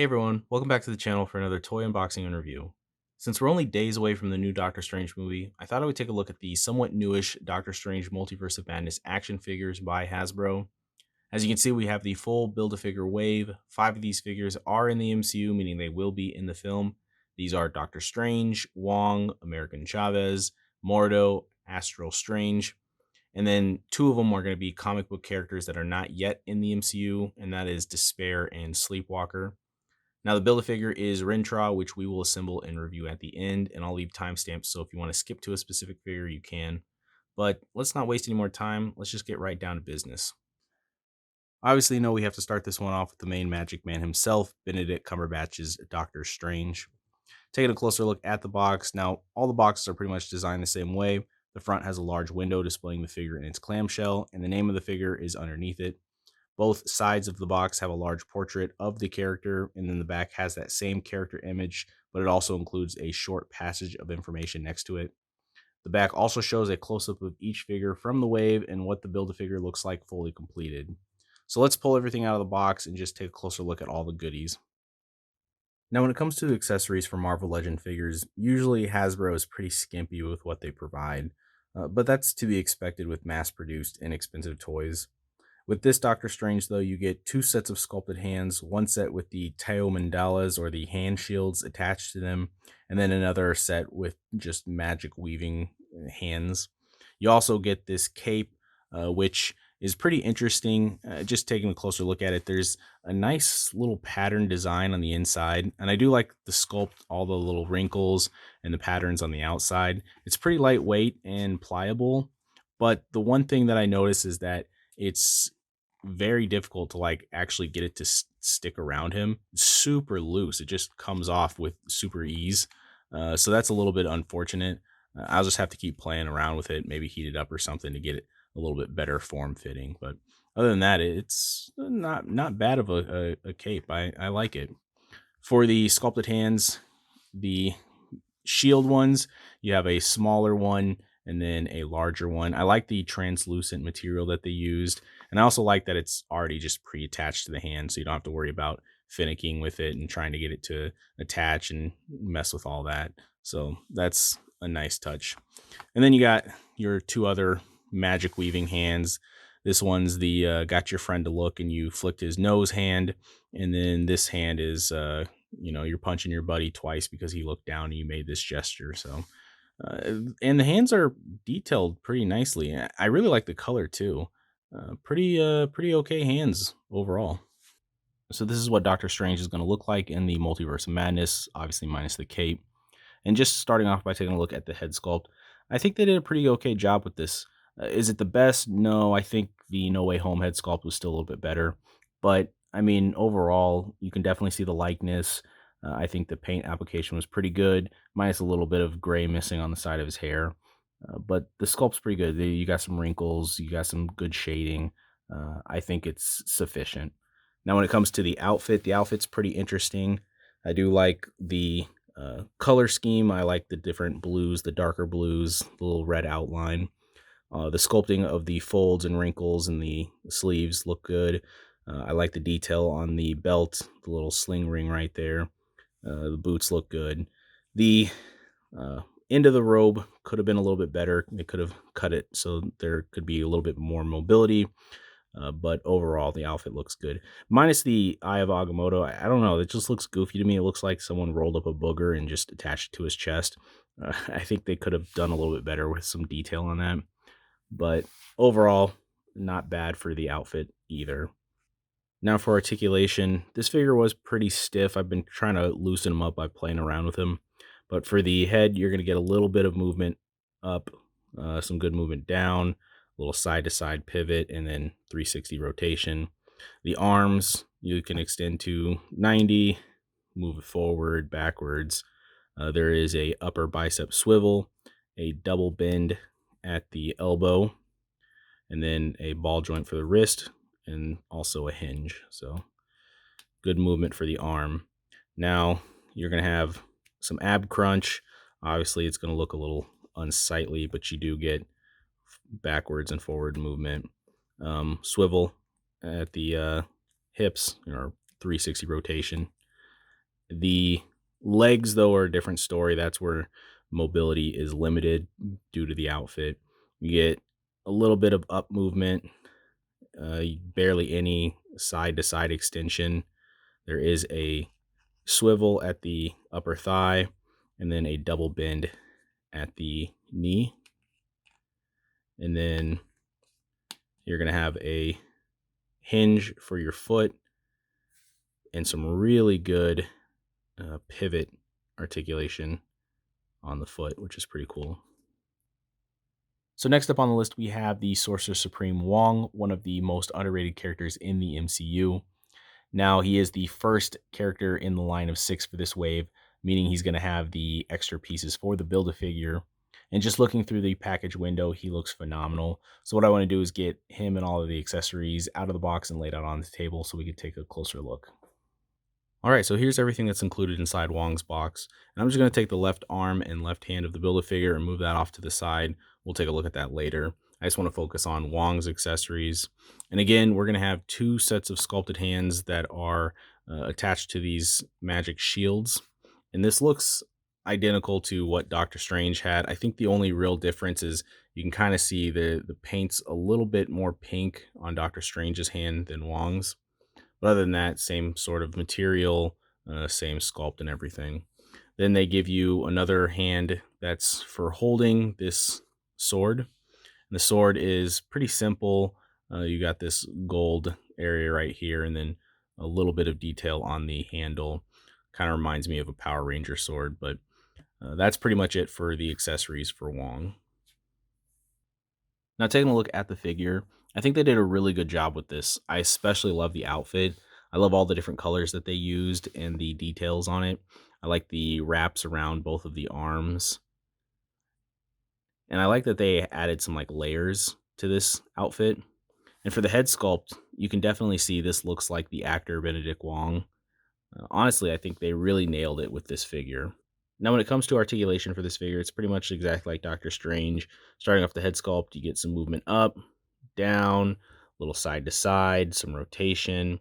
Hey everyone, welcome back to the channel for another toy unboxing and review. Since we're only days away from the new Doctor Strange movie, I thought I would take a look at the somewhat newish Doctor Strange Multiverse of Madness action figures by Hasbro. As you can see, we have the full Build-A-Figure wave. 5 of these figures are in the MCU, meaning they will be in the film. These are Doctor Strange, Wong, American Chavez, Mordo, Astral Strange, and then 2 of them are going to be comic book characters that are not yet in the MCU, and that is Despair and Sleepwalker. Now, the Build-A-Figure is Rintrah, which we will assemble and review at the end, and I'll leave timestamps, so if you want to skip to a specific figure, you can. But let's not waste any more time. Let's just get right down to business. Obviously, you know we have to start this one off with the main Magic Man himself, Benedict Cumberbatch's Doctor Strange. Taking a closer look at the box. Now, all the boxes are pretty much designed the same way. The front has a large window displaying the figure in its clamshell, and the name of the figure is underneath it. Both sides of the box have a large portrait of the character, and then the back has that same character image, but it also includes a short passage of information next to it. The back also shows a close-up of each figure from the wave and what the Build-A-Figure looks like fully completed. So let's pull everything out of the box and just take a closer look at all the goodies. Now, when it comes to accessories for Marvel Legend figures, usually Hasbro is pretty skimpy with what they provide, but that's to be expected with mass-produced, inexpensive toys. With this Doctor Strange, though, you get 2 sets of sculpted hands, one set with the Teo Mandalas or the hand shields attached to them, and then another set with just magic weaving hands. You also get this cape, which is pretty interesting. Just taking a closer look at it, there's a nice little pattern design on the inside, and I do like the sculpt, all the little wrinkles and the patterns on the outside. It's pretty lightweight and pliable, but the one thing that I notice is that it's very difficult to like actually get it to stick around him. It's super loose. It just comes off with super ease. So that's a little bit unfortunate. I'll just have to keep playing around with it, maybe heat it up or something to get it a little bit better form fitting. But other than that, it's not bad of a cape. I like it. For the sculpted hands, the shield ones, you have a smaller one and then a larger one. I like the translucent material that they used, and I also like that it's already just pre-attached to the hand, so you don't have to worry about finicking with it and trying to get it to attach and mess with all that. So that's a nice touch. And then you got your 2 other magic weaving hands. This one's the got your friend to look and you flicked his nose hand, and then this hand is you're punching your buddy twice because he looked down and you made this gesture. So and the hands are detailed pretty nicely. I really like the color too. Pretty okay hands overall. So this is what Doctor Strange is going to look like in the Multiverse of Madness, obviously minus the cape. And just starting off by taking a look at the head sculpt, I think they did a pretty okay job with this. Is it the best? No, I think the No Way Home head sculpt was still a little bit better. But I mean, overall, you can definitely see the likeness. I think the paint application was pretty good, minus a little bit of gray missing on the side of his hair. But the sculpt's pretty good. You got some wrinkles, you got some good shading. I think it's sufficient. Now, when it comes to the outfit's pretty interesting. I do like the color scheme. I like the different blues, the darker blues, the little red outline. The sculpting of the folds and wrinkles and the sleeves look good. I like the detail on the belt, the little sling ring right there. The boots look good. The uh, end of the robe could have been a little bit better. They could have cut it so there could be a little bit more mobility. But overall, the outfit looks good. Minus the Eye of Agamotto, I don't know. It just looks goofy to me. It looks like someone rolled up a booger and just attached it to his chest. I think they could have done a little bit better with some detail on that. But overall, not bad for the outfit either. Now for articulation, this figure was pretty stiff. I've been trying to loosen him up by playing around with him. But for the head, you're going to get a little bit of movement up, some good movement down, a little side-to-side pivot, and then 360 rotation. The arms, you can extend to 90, move it forward, backwards. There is a upper bicep swivel, a double bend at the elbow, and then a ball joint for the wrist, and also a hinge. So good movement for the arm. Now you're going to have some ab crunch. Obviously, it's going to look a little unsightly, but you do get backwards and forward movement. Swivel at the hips, or 360 rotation. The legs, though, are a different story. That's where mobility is limited due to the outfit. You get a little bit of up movement, barely any side to side extension. There is a swivel at the upper thigh and then a double bend at the knee. And then you're going to have a hinge for your foot and some really good pivot articulation on the foot, which is pretty cool. So next up on the list, we have the Sorcerer Supreme Wong, one of the most underrated characters in the MCU. Now, he is the first character in the line of 6 for this wave, meaning he's going to have the extra pieces for the Build-A-Figure. And just looking through the package window, he looks phenomenal. So what I want to do is get him and all of the accessories out of the box and laid out on the table so we can take a closer look. All right, so here's everything that's included inside Wong's box. And I'm just going to take the left arm and left hand of the Build-A-Figure and move that off to the side. We'll take a look at that later. I just want to focus on Wong's accessories. And again, we're going to have 2 sets of sculpted hands that are attached to these magic shields. And this looks identical to what Doctor Strange had. I think the only real difference is you can kind of see the paint's a little bit more pink on Doctor Strange's hand than Wong's. But other than that, same sort of material, same sculpt and everything. Then they give you another hand that's for holding this sword. And the sword is pretty simple. You got this gold area right here and then a little bit of detail on the handle. Kind of reminds me of a Power Ranger sword, but that's pretty much it for the accessories for Wong. Now, taking a look at the figure, I think they did a really good job with this. I especially love the outfit. I love all the different colors that they used and the details on it. I like the wraps around both of the arms. And I like that they added some like layers to this outfit. And for the head sculpt, you can definitely see this looks like the actor Benedict Wong. Honestly, I think they really nailed it with this figure. Now, when it comes to articulation for this figure, it's pretty much exactly like Doctor Strange. Starting off the head sculpt, you get some movement up, down, a little side to side, some rotation,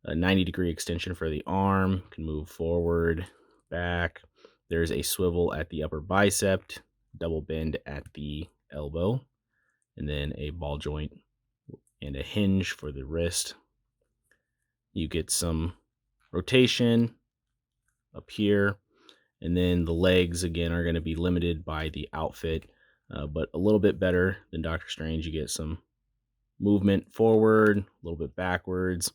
a 90-degree extension for the arm, can move forward, back. There's a swivel at the upper bicep, double bend at the elbow, and then a ball joint and a hinge for the wrist. You get some rotation up here. And then the legs, again, are going to be limited by the outfit, but a little bit better than Doctor Strange. You get some movement forward, a little bit backwards.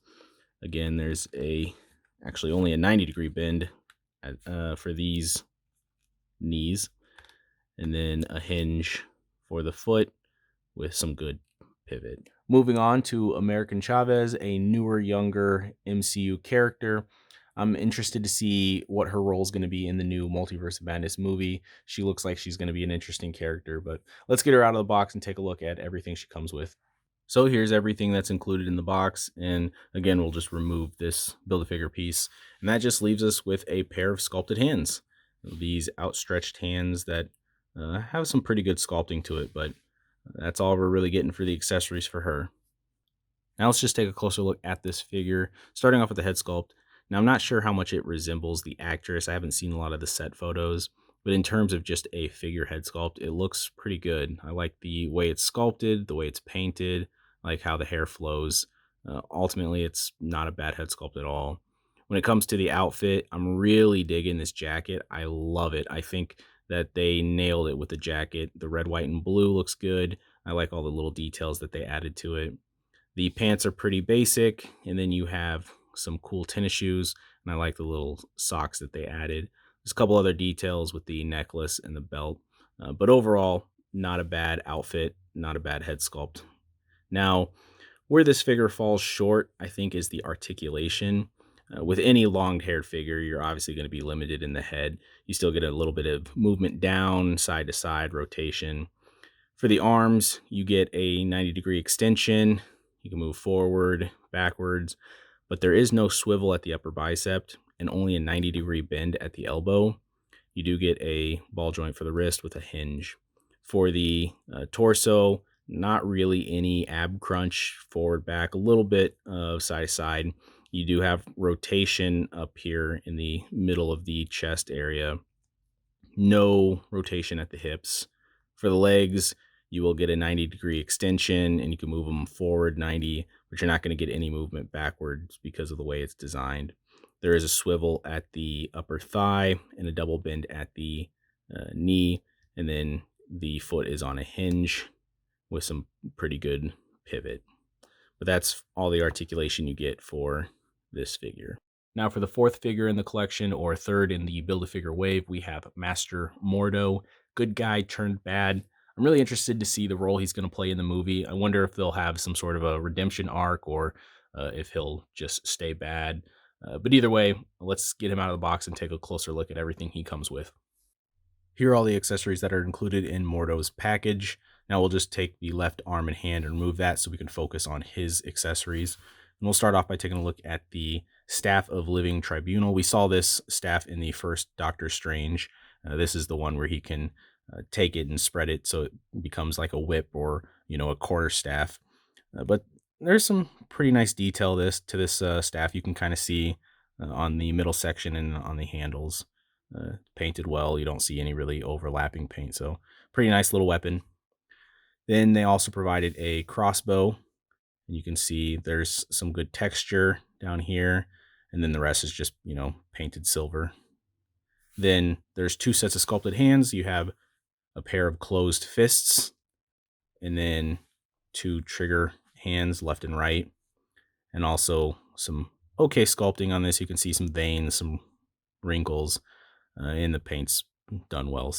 Again, there's actually only a 90-degree bend for these knees. And then a hinge for the foot with some good pivot. Moving on to American Chavez, a newer, younger MCU character. I'm interested to see what her role is going to be in the new Multiverse of Madness movie. She looks like she's going to be an interesting character, but let's get her out of the box and take a look at everything she comes with. So here's everything that's included in the box. And again, we'll just remove this Build-A-Figure piece. And that just leaves us with a pair of sculpted hands. These outstretched hands that have some pretty good sculpting to it, but that's all we're really getting for the accessories for her. Now let's just take a closer look at this figure, starting off with the head sculpt. Now, I'm not sure how much it resembles the actress. I haven't seen a lot of the set photos, but in terms of just a figure head sculpt, it looks pretty good. I like the way it's sculpted, the way it's painted, I like how the hair flows. Ultimately, it's not a bad head sculpt at all. When it comes to the outfit, I'm really digging this jacket. I love it. I think that they nailed it with the jacket. The red, white, and blue looks good. I like all the little details that they added to it. The pants are pretty basic, and then you have some cool tennis shoes, and I like the little socks that they added. There's a couple other details with the necklace and the belt, but overall, not a bad outfit, not a bad head sculpt. Now, where this figure falls short, I think, is the articulation. With any long-haired figure, you're obviously going to be limited in the head. You still get a little bit of movement down, side to side, rotation. For the arms, you get a 90-degree extension. You can move forward, backwards, but there is no swivel at the upper bicep and only a 90-degree bend at the elbow. You do get a ball joint for the wrist with a hinge. For the torso, not really any ab crunch, forward, back, a little bit of side to side. You do have rotation up here in the middle of the chest area, no rotation at the hips. For the legs, you will get a 90-degree extension and you can move them forward 90, but you're not going to get any movement backwards because of the way it's designed. There is a swivel at the upper thigh and a double bend at the knee, and then the foot is on a hinge with some pretty good pivot. But that's all the articulation you get for this figure. Now, for the fourth figure in the collection, or third in the Build-A-Figure wave, we have Master Mordo, good guy turned bad. I'm really interested to see the role he's going to play in the movie. I wonder if they'll have some sort of a redemption arc, or if he'll just stay bad. But either way, let's get him out of the box and take a closer look at everything he comes with. Here are all the accessories that are included in Mordo's package. Now we'll just take the left arm and hand and remove that so we can focus on his accessories. And we'll start off by taking a look at the Staff of Living Tribunal. We saw this staff in the first Doctor Strange. This is the one where he can take it and spread it so it becomes like a whip, or, a quarter staff. But there's some pretty nice detail to this staff. You can kind of see on the middle section and on the handles. Painted well. You don't see any really overlapping paint, so pretty nice little weapon. Then they also provided a crossbow, and you can see there's some good texture down here, and then the rest is just, painted silver. Then there's two sets of sculpted hands. You have a pair of closed fists, and then two trigger hands left and right, and also some okay sculpting on this. You can see some veins, some wrinkles, and the paint's done well.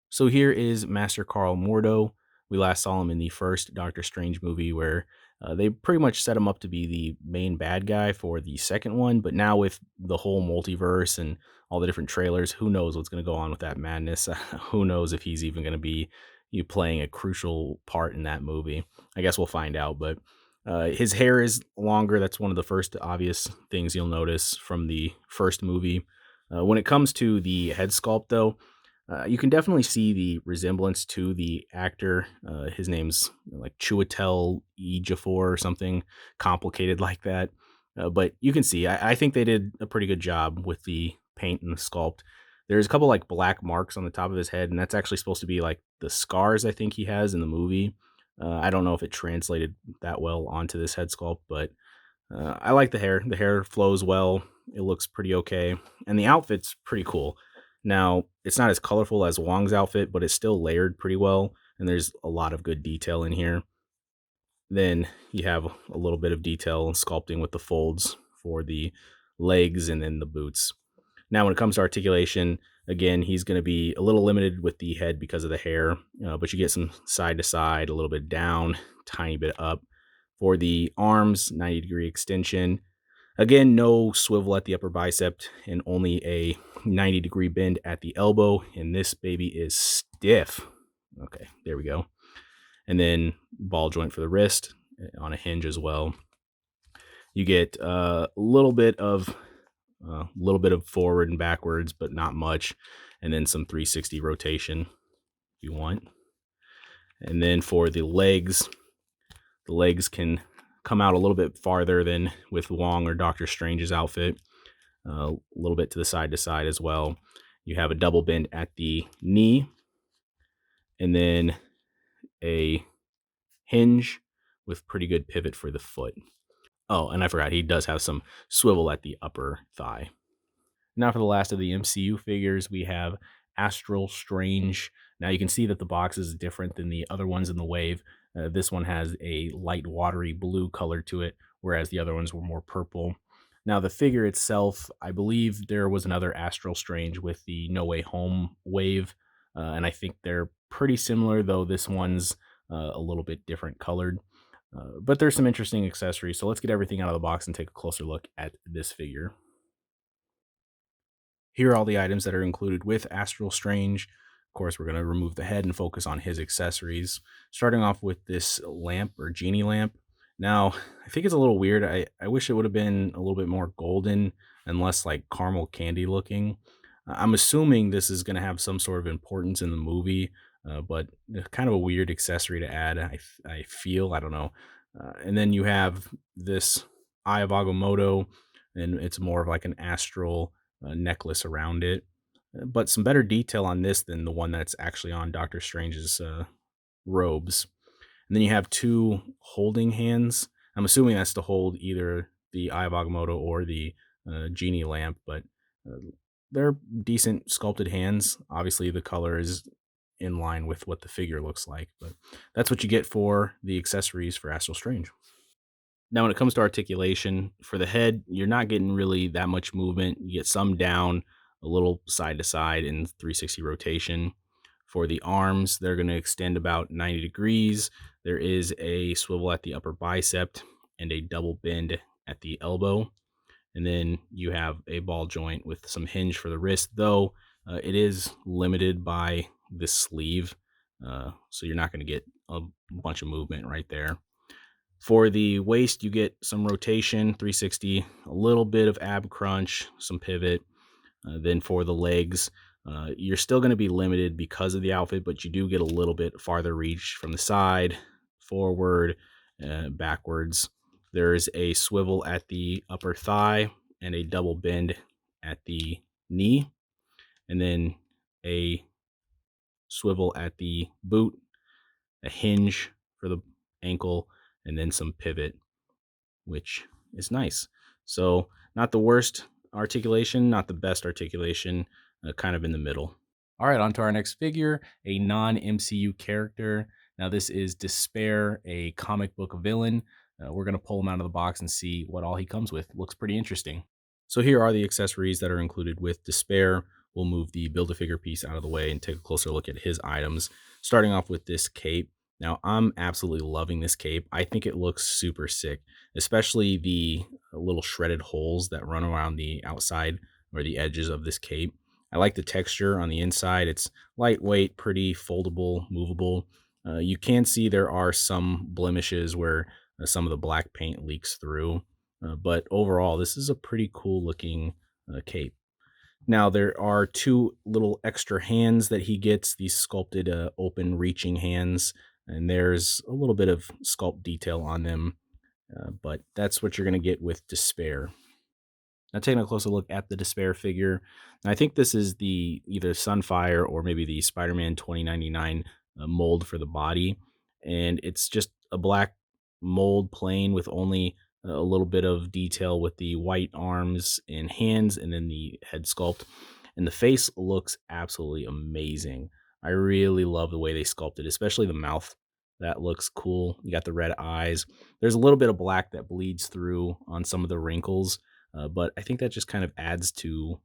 So here is Master Carl Mordo. We last saw him in the first Doctor Strange movie, where they pretty much set him up to be the main bad guy for the second one. But now with the whole multiverse and all the different trailers, who knows what's going to go on with that madness? Who knows if he's even going to be playing a crucial part in that movie? I guess we'll find out. But his hair is longer. That's one of the first obvious things you'll notice from the first movie. When it comes to the head sculpt, though, you can definitely see the resemblance to the actor. His name's like Chiwetel Ejiofor or something complicated like that. But you can see, I think they did a pretty good job with the paint and the sculpt. There's a couple like black marks on the top of his head, and that's actually supposed to be like the scars I think he has in the movie. I don't know if it translated that well onto this head sculpt, but I like the hair. The hair flows well. It looks pretty okay. And the outfit's pretty cool. Now, it's not as colorful as Wong's outfit, but it's still layered pretty well. And there's a lot of good detail in here. Then you have a little bit of detail and sculpting with the folds for the legs and then the boots. Now, when it comes to articulation, again, he's going to be a little limited with the head because of the hair, but you get some side to side, a little bit down, tiny bit up. For the arms, 90-degree extension. Again, no swivel at the upper bicep and only a 90-degree bend at the elbow. And this baby is stiff. Okay, there we go. And then ball joint for the wrist on a hinge as well. You get a little bit of forward and backwards, but not much. And then some 360 rotation if you want. And then for the legs can come out a little bit farther than with Wong or Doctor Strange's outfit. A little bit to the side as well. You have a double bend at the knee, and then a hinge with pretty good pivot for the foot. Oh, and I forgot, he does have some swivel at the upper thigh. Now for the last of the MCU figures, we have Astral Strange. Now you can see that the box is different than the other ones in the wave. This one has a light watery blue color to it, whereas the other ones were more purple. Now the figure itself, I believe there was another Astral Strange with the No Way Home wave, and I think they're pretty similar, though this one's a little bit different colored. But there's some interesting accessories, so let's get everything out of the box and take a closer look at this figure. Here are all the items that are included with Astral Strange. Of course, we're going to remove the head and focus on his accessories. Starting off with this lamp or genie lamp. Now, I think it's a little weird. I wish it would have been a little bit more golden and less like caramel candy looking. I'm assuming this is going to have some sort of importance in the movie, but kind of a weird accessory to add, I feel. I don't know. And then you have this Eye of Agamotto, and it's more of like an astral necklace around it. But some better detail on this than the one that's actually on Doctor Strange's robes. And then you have two holding hands. I'm assuming that's to hold either the Eye of Agamotto or the genie lamp, but uh, they're decent sculpted hands. Obviously, the color is in line with what the figure looks like, but that's what you get for the accessories for Astral Strange. Now, when it comes to articulation, for the head, you're not getting really that much movement. You get some down, a little side to side in 360 rotation. For the arms, they're going to extend about 90 degrees. There is a swivel at the upper bicep and a double bend at the elbow. And then you have a ball joint with some hinge for the wrist, though it is limited by the sleeve. So you're not going to get a bunch of movement right there. For the waist, you get some rotation, 360, a little bit of ab crunch, some pivot. Then for the legs, you're still going to be limited because of the outfit, but you do get a little bit farther reach from the side, forward, backwards. There's a swivel at the upper thigh and a double bend at the knee, and then a swivel at the boot, a hinge for the ankle, and then some pivot, which is nice. So, not the worst articulation, not the best articulation, kind of in the middle. All right, on to our next figure, a non MCU character. Now, this is Despair, a comic book villain. We're going to pull him out of the box and see what all he comes with. Looks pretty interesting. So, here are the accessories that are included with Despair. We'll move the Build a Figure piece out of the way and take a closer look at his items. Starting off with this cape. Now, I'm absolutely loving this cape. I think it looks super sick, especially the little shredded holes that run around the outside or the edges of this cape. I like the texture on the inside. It's lightweight, pretty foldable, movable. You can see there are some blemishes where some of the black paint leaks through, but overall, this is a pretty cool looking cape. Now, there are two little extra hands that he gets, these sculpted open reaching hands, and there's a little bit of sculpt detail on them, but that's what you're going to get with Despair. Now, taking a closer look at the Despair figure, and I think this is the either Sunfire or maybe the Spider-Man 2099 mold for the body, and it's just a black mold plain with only a little bit of detail with the white arms and hands, and then the head sculpt. And the face looks absolutely amazing. I really love the way they sculpted, especially the mouth. That looks cool. You got the red eyes. There's a little bit of black that bleeds through on some of the wrinkles, but I think that just kind of adds to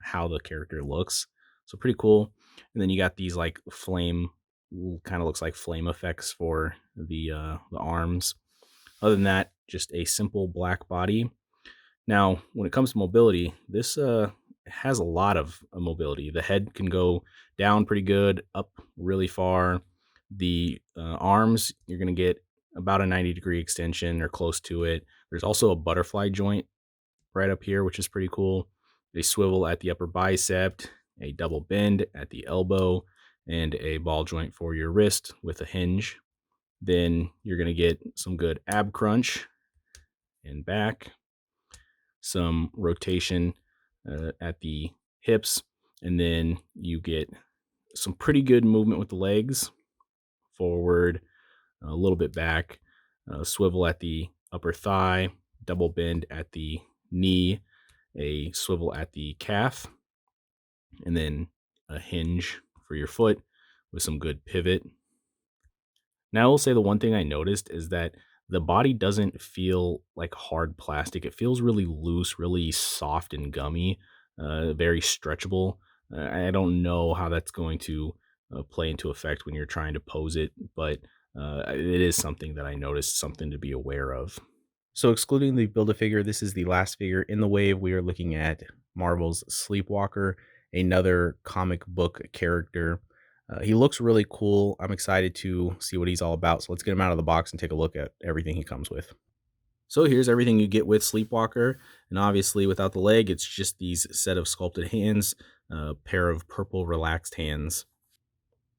how the character looks. So pretty cool. And then you got these like flame, kind of looks like flame effects for the arms. Other than that, just a simple black body. Now, when it comes to mobility, this has a lot of mobility. The head can go down pretty good, up really far. The arms, you're going to get about a 90-degree extension or close to it. There's also a butterfly joint right up here, which is pretty cool. A swivel at the upper bicep, a double bend at the elbow, and a ball joint for your wrist with a hinge. Then you're going to get some good ab crunch and back, some rotation at the hips, and then you get some pretty good movement with the legs, forward, a little bit back, swivel at the upper thigh, double bend at the knee, a swivel at the calf, and then a hinge for your foot with some good pivot. Now, I will say the one thing I noticed is that the body doesn't feel like hard plastic. It feels really loose, really soft and gummy, very stretchable. I don't know how that's going to play into effect when you're trying to pose it, but it is something that I noticed, something to be aware of. So, excluding the Build a Figure, this is the last figure in the wave. We are looking at Marvel's Sleepwalker, another comic book character. He looks really cool. I'm excited to see what he's all about. So, let's get him out of the box and take a look at everything he comes with. So, here's everything you get with Sleepwalker. And obviously, without the leg, it's just these set of sculpted hands, a pair of purple relaxed hands.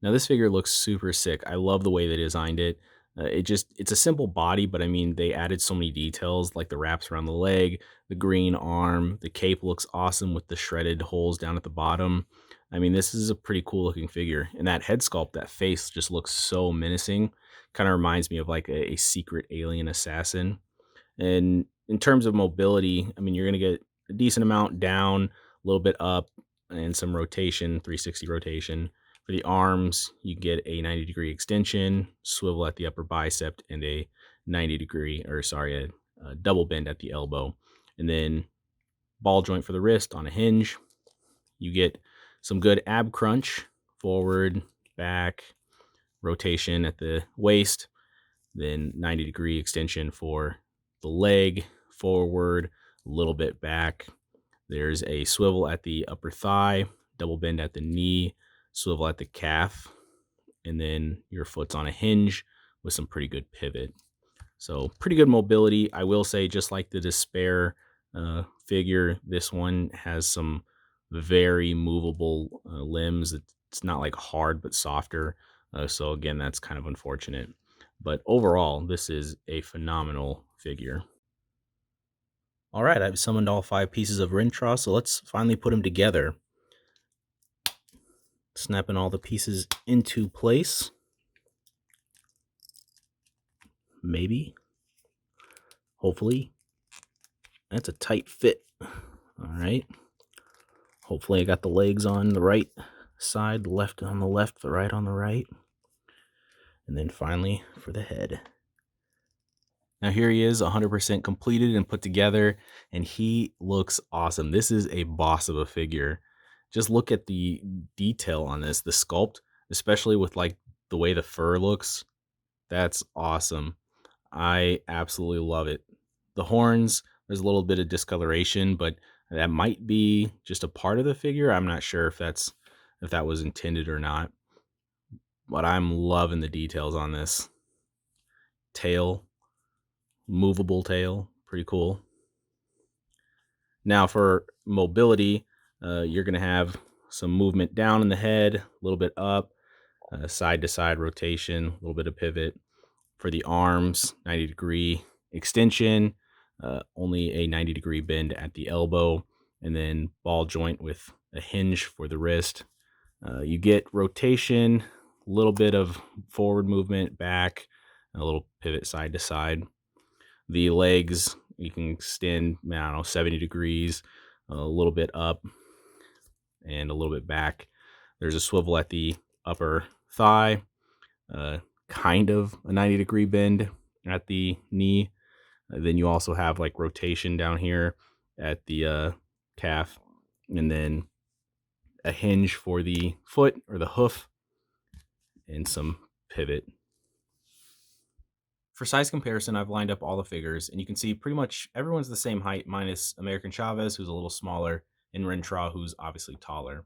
Now, this figure looks super sick. I love the way they designed it. It's a simple body, but I mean, they added so many details like the wraps around the leg, the green arm, the cape looks awesome with the shredded holes down at the bottom. I mean, this is a pretty cool looking figure. And that head sculpt, that face just looks so menacing. Kind of reminds me of like a secret alien assassin. And in terms of mobility, I mean, you're going to get a decent amount down, a little bit up, and some rotation, 360 rotation. For the arms, you get a 90-degree extension, swivel at the upper bicep, and a 90-degree, or sorry, a double bend at the elbow. And then ball joint for the wrist on a hinge. You get some good ab crunch, forward, back, rotation at the waist, then 90-degree extension for the leg, forward, a little bit back. There's a swivel at the upper thigh, double bend at the knee, swivel at the calf, and then your foot's on a hinge with some pretty good pivot. So pretty good mobility. I will say, just like the Despair figure, this one has some very movable limbs. It's not like hard, but softer. So again, that's kind of unfortunate. But overall, this is a phenomenal figure. All right, I've summoned all 5 pieces of Rintrah, so let's finally put them together. Snapping all the pieces into place. Maybe. Hopefully. That's a tight fit. All right. Hopefully I got the legs on the right side, the left on the left, the right on the right. And then finally for the head. Now here he is, 100% completed and put together, and he looks awesome. This is a boss of a figure. Just look at the detail on this, the sculpt, especially with like the way the fur looks. That's awesome. I absolutely love it. The horns, there's a little bit of discoloration, but that might be just a part of the figure. I'm not sure if that was intended or not. But I'm loving the details on this. Tail, movable tail, pretty cool. Now for mobility, you're going to have some movement down in the head, a little bit up, side to side rotation, a little bit of pivot. For the arms, 90-degree extension, only a 90-degree bend at the elbow, and then ball joint with a hinge for the wrist. You get rotation, a little bit of forward movement, back, a little pivot side to side. The legs, you can extend, I don't know, 70 degrees, a little bit up and a little bit back. There's a swivel at the upper thigh, kind of a 90-degree bend at the knee. Then you also have like rotation down here at the calf, and then a hinge for the foot or the hoof, and some pivot. For size comparison, I've lined up all the figures, and you can see pretty much everyone's the same height, minus American Chavez, who's a little smaller, and Rintrah, who's obviously taller.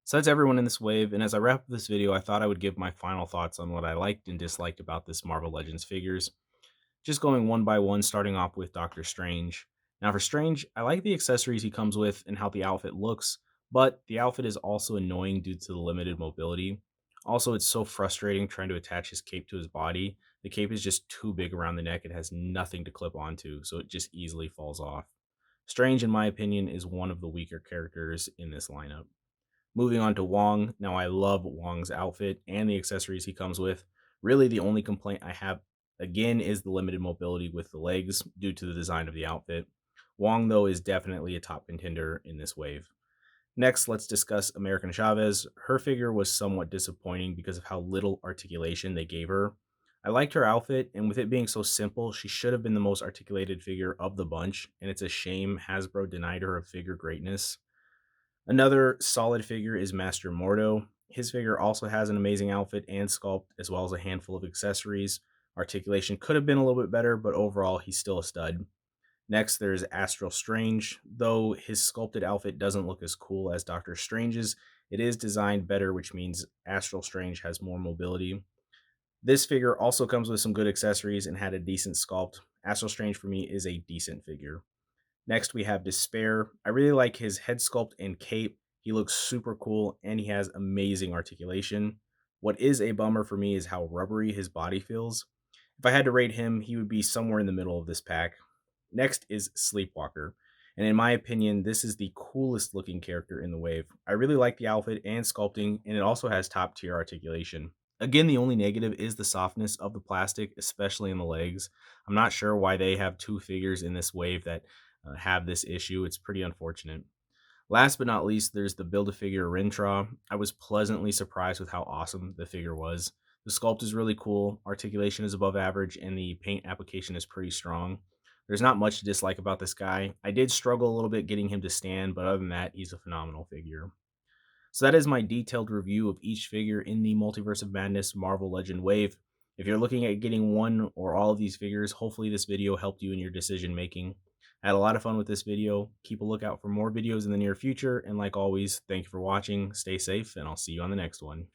So that's everyone in this wave, and as I wrap up this video, I thought I would give my final thoughts on what I liked and disliked about this Marvel Legends figures. Just going one by one, starting off with Doctor Strange. Now for Strange, I like the accessories he comes with and how the outfit looks, but the outfit is also annoying due to the limited mobility. Also, it's so frustrating trying to attach his cape to his body. The cape is just too big around the neck, it has nothing to clip onto, so it just easily falls off. Strange, in my opinion, is one of the weaker characters in this lineup. Moving on to Wong. Now, I love Wong's outfit and the accessories he comes with. Really, the only complaint I have, again, is the limited mobility with the legs due to the design of the outfit. Wong, though, is definitely a top contender in this wave. Next, let's discuss American Chavez. Her figure was somewhat disappointing because of how little articulation they gave her. I liked her outfit, and with it being so simple, she should have been the most articulated figure of the bunch, and it's a shame Hasbro denied her of figure greatness. Another solid figure is Master Mordo. His figure also has an amazing outfit and sculpt, as well as a handful of accessories. Articulation could have been a little bit better, but overall, he's still a stud. Next, there's Astral Strange. Though his sculpted outfit doesn't look as cool as Doctor Strange's, it is designed better, which means Astral Strange has more mobility. This figure also comes with some good accessories and had a decent sculpt. Astral Strange for me is a decent figure. Next, we have Despair. I really like his head sculpt and cape. He looks super cool and he has amazing articulation. What is a bummer for me is how rubbery his body feels. If I had to rate him, he would be somewhere in the middle of this pack. Next is Sleepwalker. And in my opinion, this is the coolest looking character in the wave. I really like the outfit and sculpting, and it also has top tier articulation. Again, the only negative is the softness of the plastic, especially in the legs. I'm not sure why they have two figures in this wave that have this issue. It's pretty unfortunate. Last but not least, there's the Build-A-Figure Rintrah. I was pleasantly surprised with how awesome the figure was. The sculpt is really cool, articulation is above average, and the paint application is pretty strong. There's not much to dislike about this guy. I did struggle a little bit getting him to stand, but other than that, he's a phenomenal figure. So that is my detailed review of each figure in the Multiverse of Madness Marvel Legend Wave. If you're looking at getting one or all of these figures, hopefully this video helped you in your decision making. I had a lot of fun with this video. Keep a lookout for more videos in the near future, and like always, thank you for watching, stay safe, and I'll see you on the next one.